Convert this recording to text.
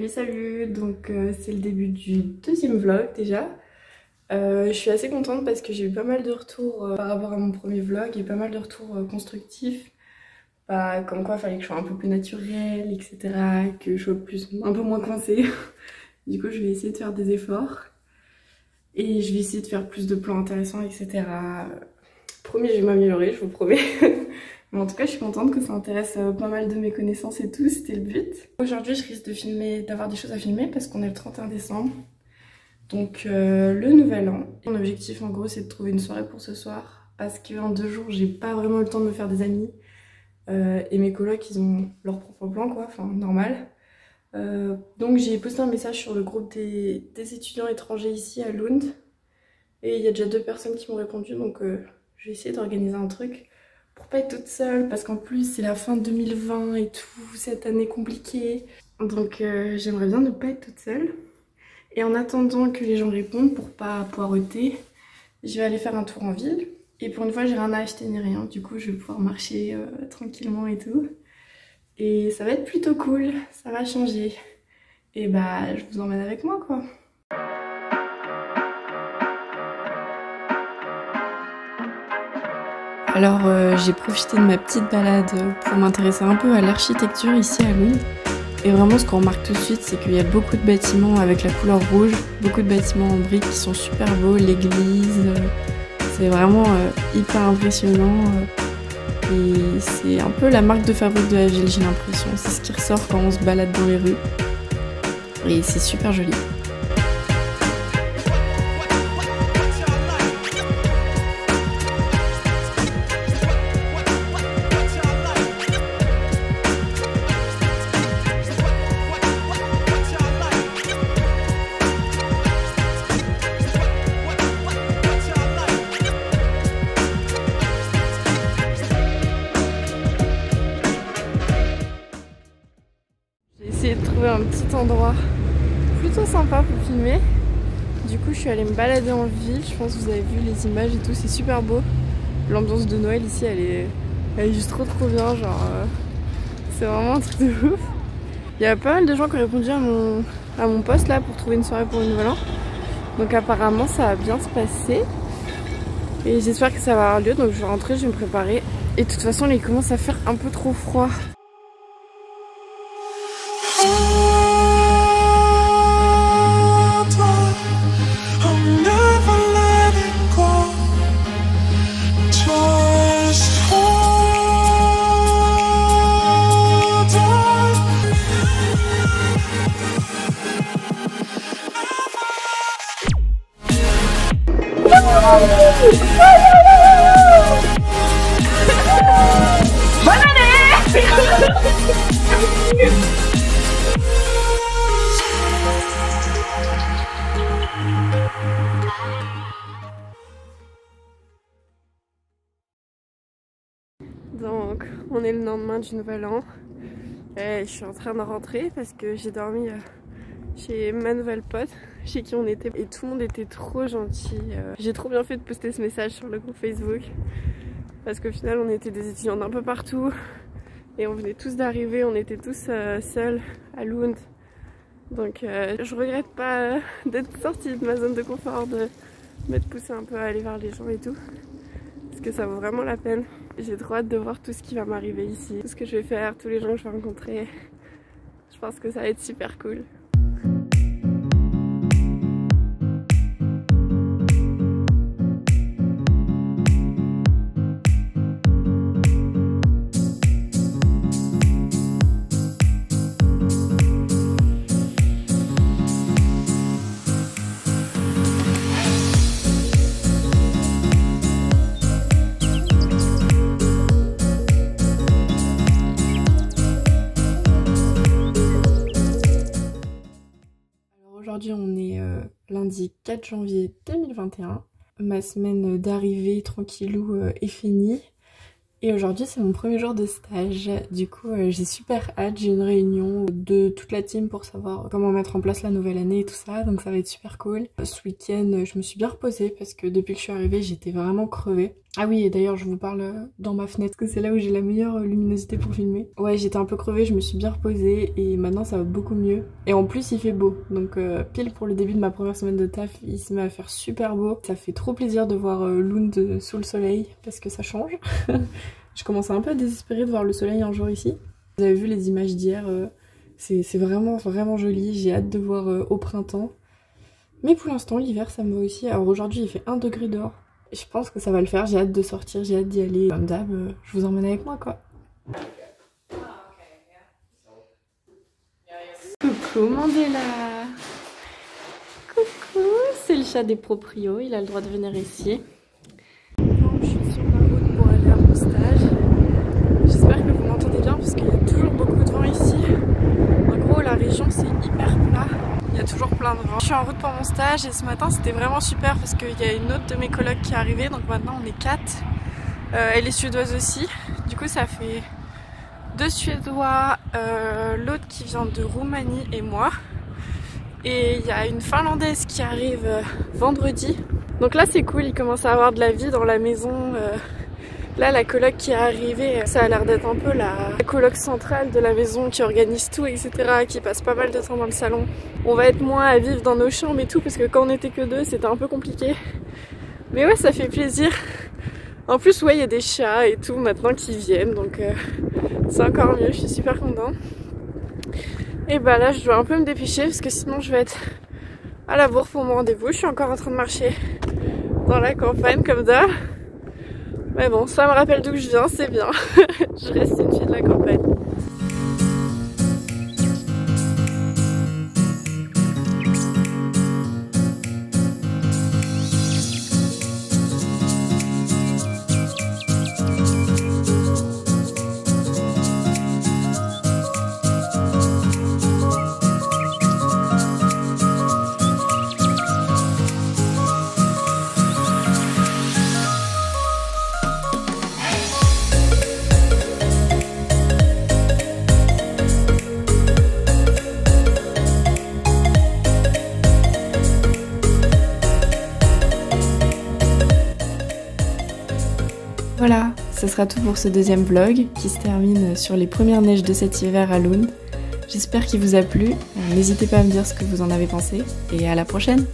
Salut, donc c'est le début du deuxième vlog déjà. Je suis assez contente parce que j'ai eu pas mal de retours par rapport à mon premier vlog et pas mal de retours constructifs. Comme quoi il fallait que je sois un peu plus naturelle, etc. Que je sois un peu moins coincée. Du coup je vais essayer de faire des efforts. Et je vais essayer de faire plus de plans intéressants, etc. Promis, je vais m'améliorer, je vous promets. Mais en tout cas, je suis contente que ça intéresse pas mal de mes connaissances et tout, c'était le but. Aujourd'hui, je risque d'avoir des choses à filmer parce qu'on est le 31 décembre. Donc le nouvel an. Mon objectif en gros, c'est de trouver une soirée pour ce soir. Parce qu'en 2 jours, j'ai pas vraiment le temps de me faire des amis. Et mes colocs, ils ont leur propre plan quoi, enfin normal. Donc j'ai posté un message sur le groupe des étudiants étrangers ici à Lund. Et il y a déjà 2 personnes qui m'ont répondu, donc je vais essayer d'organiser un truc. Pour pas être toute seule, parce qu'en plus c'est la fin de 2020 et tout, cette année compliquée. Donc j'aimerais bien ne pas être toute seule. Et en attendant que les gens répondent, pour pas poireauter, je vais aller faire un tour en ville. Et pour une fois j'ai rien à acheter ni rien, du coup je vais pouvoir marcher tranquillement et tout. Et ça va être plutôt cool, ça va changer. Et bah je vous emmène avec moi quoi. Alors j'ai profité de ma petite balade pour m'intéresser un peu à l'architecture ici à Lund. Et vraiment ce qu'on remarque tout de suite, c'est qu'il y a beaucoup de bâtiments avec la couleur rouge, beaucoup de bâtiments en briques qui sont super beaux, l'église, c'est vraiment hyper impressionnant. Et c'est un peu la marque de fabrique de la ville, j'ai l'impression. C'est ce qui ressort quand on se balade dans les rues. Et c'est super joli. J'ai essayé de trouver un petit endroit plutôt sympa pour filmer. Du coup je suis allée me balader en ville, je pense que vous avez vu les images et tout, c'est super beau. L'ambiance de Noël ici elle est juste trop bien, genre c'est vraiment un truc de ouf. Il y a pas mal de gens qui ont répondu à mon post là pour trouver une soirée pour le nouvel an. Donc apparemment ça va bien se passer. Et j'espère que ça va avoir lieu, donc je vais rentrer, je vais me préparer. Et de toute façon il commence à faire un peu trop froid. Bonne année. Donc on est le lendemain du nouvel an et je suis en train de rentrer parce que j'ai dormi chez ma nouvelle pote chez qui on était et tout le monde était trop gentil. J'ai trop bien fait de poster ce message sur le groupe Facebook parce qu'au final on était des étudiants d'un peu partout et on venait tous d'arriver, on était tous seuls à Lund. Donc je regrette pas d'être sortie de ma zone de confort, de m'être poussée un peu à aller vers les gens et tout parce que ça vaut vraiment la peine. J'ai trop hâte de voir tout ce qui va m'arriver ici, tout ce que je vais faire, tous les gens que je vais rencontrer. Je pense que ça va être super cool. lundi 4 janvier 2021. Ma semaine d'arrivée tranquillou est finie. Et aujourd'hui c'est mon premier jour de stage, du coup j'ai super hâte, j'ai une réunion de toute la team pour savoir comment mettre en place la nouvelle année et tout ça, donc ça va être super cool. Ce week-end je me suis bien reposée parce que depuis que je suis arrivée j'étais vraiment crevée. Ah oui, et d'ailleurs je vous parle dans ma fenêtre, parce que c'est là où j'ai la meilleure luminosité pour filmer. Ouais, j'étais un peu crevée, je me suis bien reposée et maintenant ça va beaucoup mieux. Et en plus il fait beau, donc pile pour le début de ma première semaine de taf, il se met à faire super beau. Ça fait trop plaisir de voir Lund sous le soleil, parce que ça change. Je commence un peu à désespérer de voir le soleil un jour ici. Vous avez vu les images d'hier, c'est vraiment joli, j'ai hâte de voir au printemps. Mais pour l'instant l'hiver ça me va aussi. Alors aujourd'hui il fait 1 degré dehors. Je pense que ça va le faire, j'ai hâte de sortir, j'ai hâte d'y aller. Comme d'hab, je vous emmène avec moi quoi. Coucou Mandela. Coucou, c'est le chat des proprios, il a le droit de venir ici. Bon, je suis sur la route pour aller à mon stage. J'espère que vous m'entendez bien parce qu'il y a toujours beaucoup de vent ici. En gros la région c'est hyper plat. Il y a toujours plein de vent. Je suis en route pour mon stage et ce matin c'était vraiment super parce qu'il y a une autre de mes colocs qui est arrivée, donc maintenant on est 4. Elle est suédoise aussi, du coup ça fait 2 Suédois, l'autre qui vient de Roumanie et moi. Et il y a une Finlandaise qui arrive vendredi. Donc là c'est cool, il commence à avoir de la vie dans la maison. Là la coloc qui est arrivée, ça a l'air d'être un peu la coloc centrale de la maison qui organise tout, etc. Qui passe pas mal de temps dans le salon. On va être moins à vivre dans nos chambres et tout parce que quand on était que 2 c'était un peu compliqué. Mais ouais, ça fait plaisir. En plus ouais, il y a des chats et tout maintenant qui viennent, donc c'est encore mieux, je suis super contente. Et bah là je dois un peu me dépêcher parce que sinon je vais être à la bourre pour mon rendez-vous. Je suis encore en train de marcher dans la campagne comme d'hab. Mais bon, ça me rappelle d'où je viens, c'est bien. Je reste une fille de la campagne. Voilà, ce sera tout pour ce deuxième vlog qui se termine sur les premières neiges de cet hiver à Lund. J'espère qu'il vous a plu, n'hésitez pas à me dire ce que vous en avez pensé et à la prochaine!